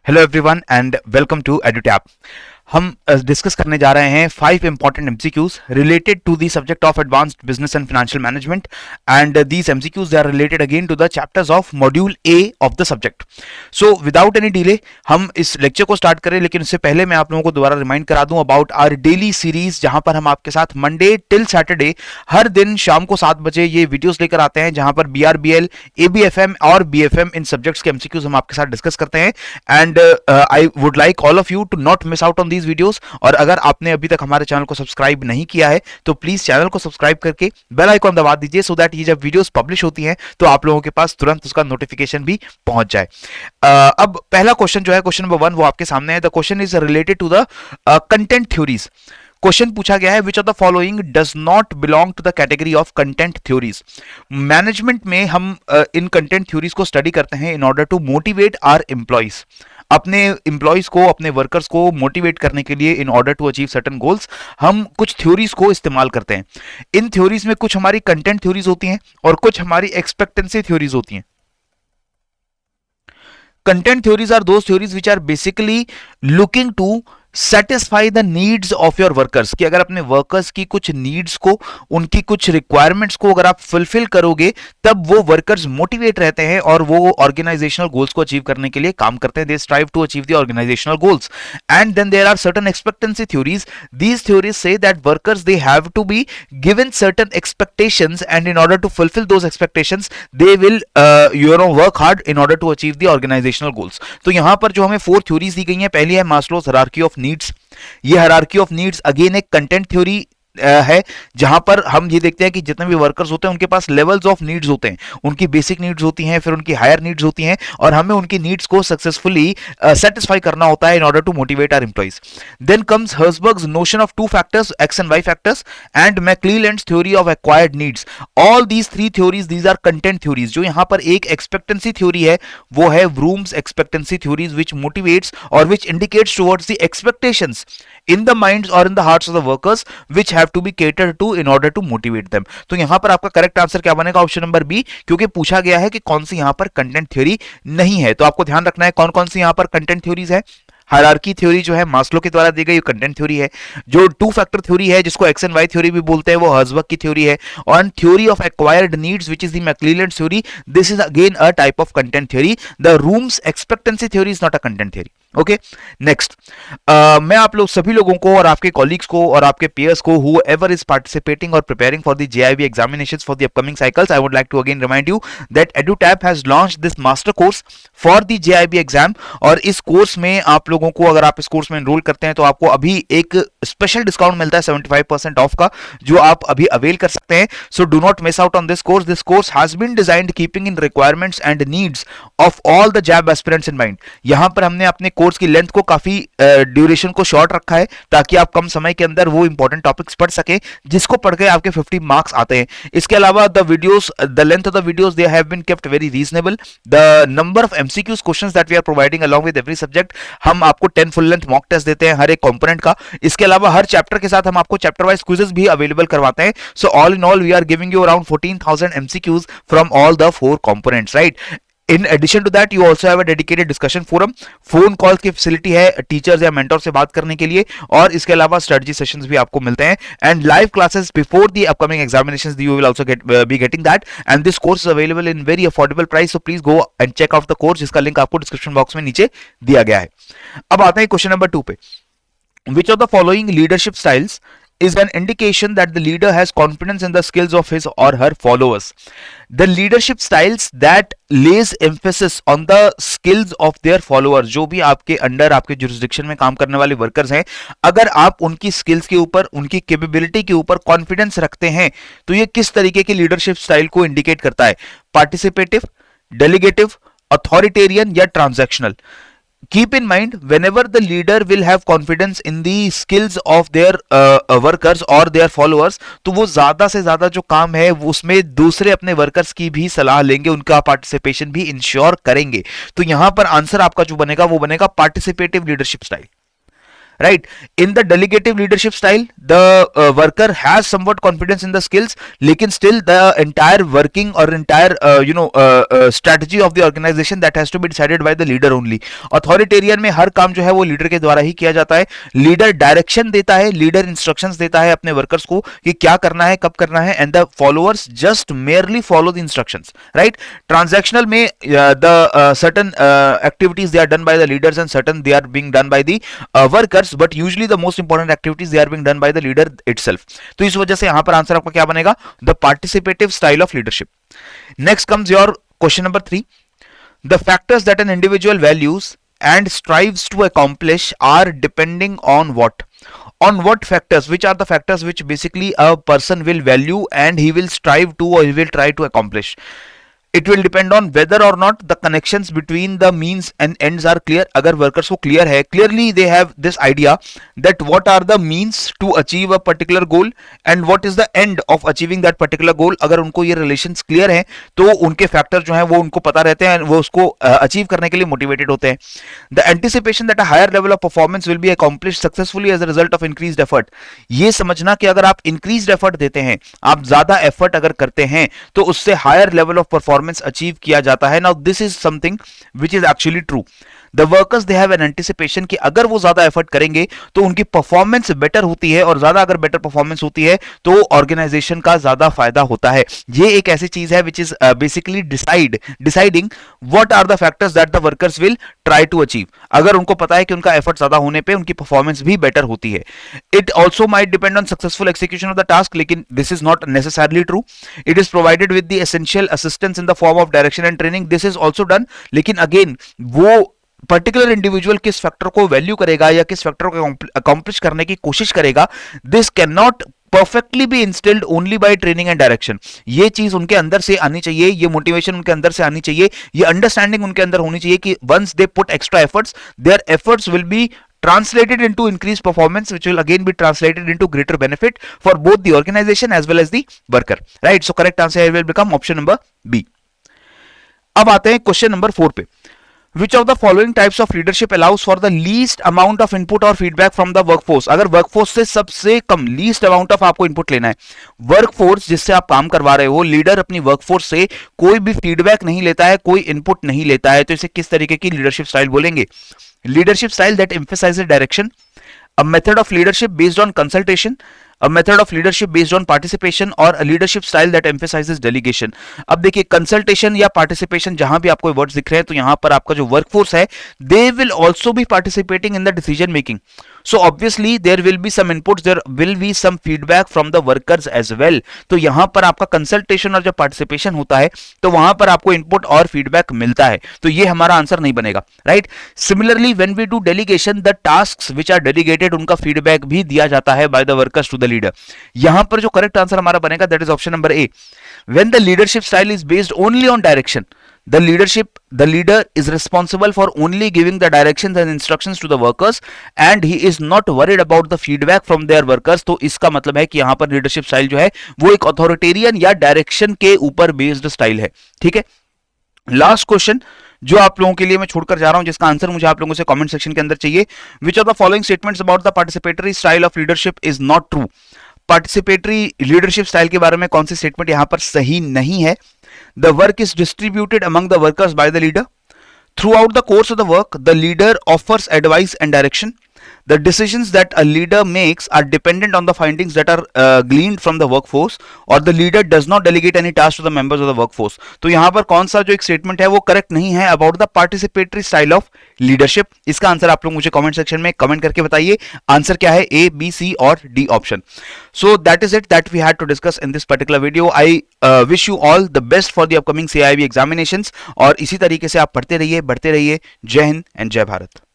Hello everyone and welcome to Edutap. हम discuss करने जा रहे हैं 5 important MCQs related to the subject of advanced business and financial management and these MCQs they are related again to the chapters of module A of the subject. So without any delay हम इस lecture को start करें, लेकिन उससे पहले मैं आप लोगों को दोबारा रिमाइंड करा दूं अबाउट आवर डेली सीरीज, जहां पर हम आपके साथ मंडे टिल सैटरडे हर दिन शाम को 7 बजे ये वीडियोस लेकर आते हैं, जहां पर बीआरबीएल, एबीएफएम और बीएफएम इन सब्जेक्ट्स के एमसीक्यूज हम आपके साथ डिस्कस करते हैं। And I would like all of you to not miss out on these videos. और अगर आपने अभी तक हमारे चैनल को सब्सक्राइब नहीं किया है तो प्लीज चैनल को सब्सक्राइब करके बेल आइकॉन दबा दीजिए, सो दैट ये जब वीडियोस पब्लिश होती हैं तो आप लोगों के पास तुरंत उसका नोटिफिकेशन भी पहुंच जाए। अब पहला क्वेश्चन जो है, क्वेश्चन नंबर 1, वो आपके सामने है। The question is related to the content theories. Question पूछा गया है, which of the following does not belong to the category of content theories. Management में हम इन कंटेंट थ्योरीज को स्टडी करते हैं in order to motivate our employees. अपने एम्प्लॉइज को, अपने वर्कर्स को मोटिवेट करने के लिए in order to achieve certain goals हम कुछ थ्योरीज को इस्तेमाल करते हैं। इन थ्योरीज में कुछ हमारी कंटेंट थ्योरीज होती हैं और कुछ हमारी एक्सपेक्टेंसी थ्योरीज होती हैं। Content theories are those theories which are basically looking to satisfy the needs of your workers, कि अगर अपने वर्कर्स की कुछ नीड्स को, उनकी कुछ रिक्वायरमेंट्स को अगर आप फुलफिल करोगे तब वो वर्कर्स मोटिवेट रहते हैं और वो ऑर्गेनाइजेशनल गोल्स को अचीव करने के लिए काम करते हैं। They strive to achieve the organisational goals. And then there are certain expectancy theories. These theories से that workers they have to be given certain expectations and in order to fulfil those expectations they will work hard in order to achieve the organisational goals. तो यहां पर जो हमें 4 theories दी गई हैं, पहली है मास्लोज हायरार्की ऑफ नीड्स। ये हायरार्की ऑफ नीड्स अगेन एक कंटेंट थ्योरी है, जहां पर हम ये देखते हैं कि जितने भी वर्कर्स होते हैं उनके पास लेवल्स ऑफ नीड्स होते हैं। उनकी बेसिक नीड्स होती हैं, फिर उनकी हायर नीड्स होती हैं, और हमें उनकी नीड्स को सक्सेसफुली सेटिस्फाई करना होता है in order to motivate our employees. Then comes Herzberg's notion of 2 factors, X and Y factors, and McClelland's theory of acquired needs. All these 3 theories, these are content theories. जो यहां पर एक expectancy theory है वो है Vroom's expectancy theories, which motivates और which indicates towards the expectations in the minds or in the hearts of the workers which have to be catered to in order to motivate them। तो यहां पर आपका correct answer क्या बनेगा? Option number B, क्योंकि पूछा गया है कि कौन सी यहां पर कंटेंट थ्योरी नहीं है। तो आपको ध्यान रखना है कौन कौन सी यहां पर कंटेंट थ्योरीज है। हायरार्की थ्योरी जो है मास्लो के द्वारा दी गई कंटेंट थ्योरी है। जो 2 फैक्टर थ्योरी है, जिसको एक्स एंड वाई थ्योरी भी बोलते हैं, वो हर्जबर्ग की थ्योरी है। और theory of acquired needs which is the McClelland theory, this is again a type of content theory. The Vroom's expectancy theory is not a content theory. Okay, next, मैं आप लोग सभी लोगों को और आपके कॉलीग्स को और आपके पेयर्स को whoever is participating or preparing for the JIB examinations for the upcoming cycles, I would like to again remind you that EduTap has launched this master course for the JIB exam। और इस course में आप लोगों को, अगर आप इस course में एनरोल करते हैं तो आपको अभी एक स्पेशल डिस्काउंट मिलता है 75% ऑफ का, जो आप अभी अवेल कर सकते हैं। So do not miss out on this course. This course has been designed keeping in requirements and needs of all the JAIIB aspirants in mind. यहां पर हमने अपने कोर्स की लेंथ को काफी ड्यूरेशन को शॉर्ट रखा है, ताकि आप कम समय के अंदर वो इंपॉर्टेंट टॉपिक्स पढ़ सके जिसको पढ़ के आपके 50 मार्क्स आते हैं। इसके अलावा the videos, the length of the videos, they have been kept very reasonable. The number of MCQs questions that we are providing along with every subject, हम आपको 10 फुल लेंथ मॉक टेस्ट देते हैं हर एक component का। इसके अलावा हर chapter के साथ हम आपको चैप्टर वाइज क्विजेस भी अवेलेबल करवाते हैं। So all in all we are giving you around 14,000 MCQs from all the 4 components, right. In addition to that, you also have a dedicated discussion forum, phone call की facility है teachers या mentor से बात करने के लिए, और इसके अलावा स्ट्रेटजी सेशंस भी आपको मिलते हैं, and live classes before the upcoming examinations, you will also be getting that. And this course is available in very affordable price, so please go and check out the course, जिसका link आपको description box में नीचे दिया गया है। अब आते हैं क्वेश्चन नंबर 2 पे। विच of the following leadership styles is an indication that the leader has confidence in the skills of his or her followers? The leadership styles that lays emphasis on the skills of their followers, जो भी आपके under, आपके jurisdiction में काम करने वाले workers हैं, अगर आप उनकी स्किल्स के ऊपर, उनकी कैपेबिलिटी के ऊपर कॉन्फिडेंस रखते हैं तो ये किस तरीके की लीडरशिप स्टाइल को इंडिकेट करता है? पार्टिसिपेटिव, डेलीगेटिव, अथॉरिटेरियन या transactional? Keep in mind, whenever the leader will have confidence in the skills of their workers or their followers, तो वो ज्यादा से ज्यादा जो काम है उसमें दूसरे अपने वर्कर्स की भी सलाह लेंगे, उनका पार्टिसिपेशन भी इंश्योर करेंगे। तो यहां पर आंसर आपका जो बनेगा वो बनेगा participative leadership style. right? In the delegative leadership style, the worker has somewhat confidence in the skills, lekin still the entire working or entire strategy of the organization that has to be decided by the leader only. Authoritarian में हर काम जो है वो leader के द्वारा ही किया जाता है. लीडर डायरेक्शन देता है, लीडर इंस्ट्रक्शंस देता है अपने वर्कर्स को कि क्या करना है, कब करना है, and the followers just merely follow the instructions, right? Transactional में the certain activities they are done by the leaders and certain they are being done by the workers, but usually the most important activities they are being done by the leader itself. तो इस वजह से यहां पर answer आपका क्या बनेगा? The participative style of leadership. Next comes your question number 3. The factors that an individual values and strives to accomplish are depending on what? On what factors? Which are the factors which basically a person will value and he will strive to or he will try to accomplish? It will depend on whether or not the connections between the means and ends are clear. अगर workers को clear है, clearly they have this idea that what are the means to achieve a particular goal and what is the end of achieving that particular goal. अगर उनको ये relations clear हैं, तो उनके factor जो हैं वो उनको पता रहते हैं, वो उसको achieve करने के लिए motivated होते हैं. The anticipation that a higher level of performance will be accomplished successfully as a result of increased effort. ये समझना कि अगर आप increased effort देते हैं, आप ज़्यादा effort अगर करते हैं, तो उससे higher level of performance achieve किया जाता है. Now this is something which is actually true. The workers they have an anticipation कि अगर वो ज्यादा एफर्ट करेंगे तो उनकी परफॉर्मेंस बेटर होती है, और ज्यादा अगर बेटर परफॉर्मेंस होती है तो ऑर्गेनाइजेशन का ज्यादा फायदा होता है. ये एक ऐसी चीज है which is basically deciding what are the factors that the workers will try to achieve. अगर उनको पता है कि उनका एफर्ट ज्यादा होने पे उनकी परफॉर्मेंस भी बेटर होती है. It also might depend on successful execution of the task, लेकिन this is not necessarily true. It is provided with the essential assistance in the form of direction and training. This is also done, लेकिन again वो particular individual किस factor को value करेगा या किस factor को accomplish करने की कोशिश करेगा, this can not perfectly be instilled only by training and direction. ये चीज उनके अंदर से आनी चाहिए, ये मोटिवेशन उनके अंदर से आनी चाहिए, ये अंडरस्टैंडिंग उनके अंदर होनी चाहिए कि once they put extra efforts, their efforts will be translated into increased performance, which will again be translated into greater benefit for both the organization as well as the worker, right? So correct answer here will become option number B. अब आते हैं question number 4 पे. Which of the following types of leadership allows for the least amount of input or feedback from the workforce? अगर workforce से सबसे कम least amount of आपको input लेना है, workforce जिससे आप काम करवा रहे हो, लीडर अपनी workforce से कोई भी feedback नहीं लेता है, कोई input नहीं लेता है, तो इसे किस तरीके की leadership style बोलेंगे? Leadership style that emphasizes direction, a method of leadership based on consultation, a method of leadership based on participation, और a leadership style that emphasizes delegation. अब देखिए कंसल्टेशन या पार्टिसिपेशन जहां भी आपको वर्ड्स दिख रहे हैं, तो यहां पर आपका जो वर्कफोर्स है they will also be participating in the decision making. So obviously there will be some inputs, there will be some feedback from the workers as well. तो यहां पर आपका कंसल्टेशन और जब पार्टिसिपेशन होता है तो वहां पर आपको इनपुट और फीडबैक मिलता है, तो ये हमारा आंसर नहीं बनेगा, right? Similarly when we do delegation, the tasks which are delegated उनका फीडबैक भी दिया जाता है by the workers to the leader. यहां पर जो करेक्ट आंसर हमारा बनेगा that is option number A. When the leadership style is based only on direction, the leader is responsible for only giving the directions and instructions to the workers and he is not worried about the feedback from their workers. तो इसका मतलब है कि यहां पर leadership style जो है वो एक अथॉरिटेरियन या डायरेक्शन के ऊपर बेस्ड स्टाइल है. ठीक है, लास्ट क्वेश्चन जो आप लोगों के लिए मैं छोड़कर जा रहा हूं, जिसका आंसर मुझे आप लोगों से कमेंट सेक्शन के अंदर चाहिए. विच of the following statements about the participatory style of leadership is not true? Participatory leadership style के बारे में कौन सी स्टेटमेंट यहां पर सही नहीं है? The work is distributed among the workers by the leader. Throughout the course of the work, the leader offers advice and direction. The decisions that a leader makes are dependent on the findings that are gleaned from the workforce, or the leader does not delegate any task to the members of the workforce. तो यहाँ पर कौन सा जो एक statement है वो correct नहीं है about the participatory style of leadership? इसका आंसर आप लोग मुझे कमेंट सेक्शन में कमेंट करके बताइए. आंसर क्या है? ए, बी, सी और D option. So that is it that we had to discuss in this particular video. I wish you all the best for the upcoming CIIB examinations. और इसी तरीके से आप पढ़ते रहिए, बढ़ते रहिए. जय हिंद एंड जय भारत.